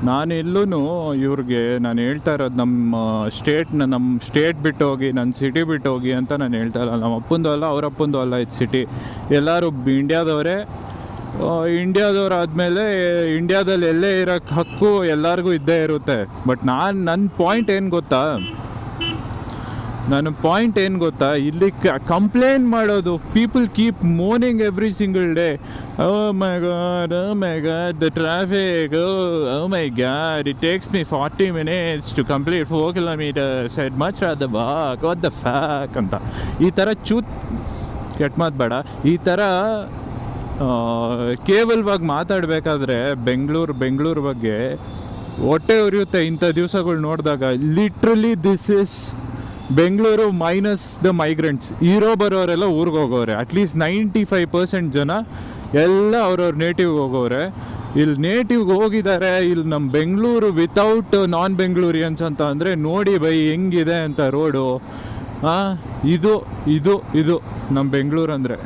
ನಾನೆಲ್ಲೂ ಇವ್ರಿಗೆ ನಾನು ಹೇಳ್ತಾ ಇರೋದು ನಮ್ಮ ಸ್ಟೇಟ್ ಬಿಟ್ಟು ಹೋಗಿ ನನ್ನ ಸಿಟಿ ಬಿಟ್ಟು ಹೋಗಿ ಅಂತ ನಾನು ಹೇಳ್ತಾ ಇಲ್ಲ. ನಮ್ಮ ಅಪ್ಪಂದು ಅಲ್ಲ, ಅವ್ರ ಅಪ್ಪಂದು ಅಲ್ಲ ಇದು ಸಿಟಿ. ಎಲ್ಲರೂ ಇಂಡಿಯಾದವರೇ. ಇಂಡಿಯಾದವ್ರಾದ್ಮೇಲೆ ಇಂಡಿಯಾದಲ್ಲಿ ಎಲ್ಲೇ ಇರೋಕ್ಕೆ ಹಕ್ಕು ಎಲ್ಲರಿಗೂ ಇದ್ದೇ ಇರುತ್ತೆ. ಬಟ್ ನನ್ನ ಪಾಯಿಂಟ್ ಏನು ಗೊತ್ತಾ, ಇಲ್ಲಿ ಕಂಪ್ಲೇಂಟ್ ಮಾಡೋದು. People keep mourning every single day. Oh my god the traffic, oh my god it takes me 40 minutes to complete 4 kilometers. I'd much rather walk, what the fuck ಅಂತ. ಈ ಥರ ಕೆಟ್ಟ ಮಾತು ಬೇಡ. ಈ ಥರ ಕೇವಲವಾಗಿ ಮಾತಾಡಬೇಕಾದ್ರೆ ಬೆಂಗಳೂರು ಬಗ್ಗೆ ಹೊಟ್ಟೆ ಉರಿಯುತ್ತೆ ಇಂಥ ದಿವಸಗಳು ನೋಡಿದಾಗ. Literally this is Bengaluru minus the migrants. ಬರೋರೆಲ್ಲ ಊರಿಗೆ ಹೋಗೋರೆ. ಅಟ್ಲೀಸ್ಟ್ 95% ಜನ ಎಲ್ಲ ಅವ್ರವ್ರ ನೇಟಿವ್ಗೆ ಹೋಗೋರೆ. ಇಲ್ಲಿ ನೇಟಿವ್ಗೆ ಹೋಗಿದ್ದಾರೆ. ಇಲ್ಲಿ ನಮ್ಮ ಬೆಂಗಳೂರು ವಿತೌಟ್ ನಾನ್ ಬೆಂಗಳೂರಿಯನ್ಸ್ ಅಂತ ಅಂದರೆ ನೋಡಿ ಬೈ ಹೆಂಗಿದೆ ಅಂತ ರೋಡು. ಇದು ನಮ್ಮ ಬೆಂಗಳೂರು ಅಂದರೆ.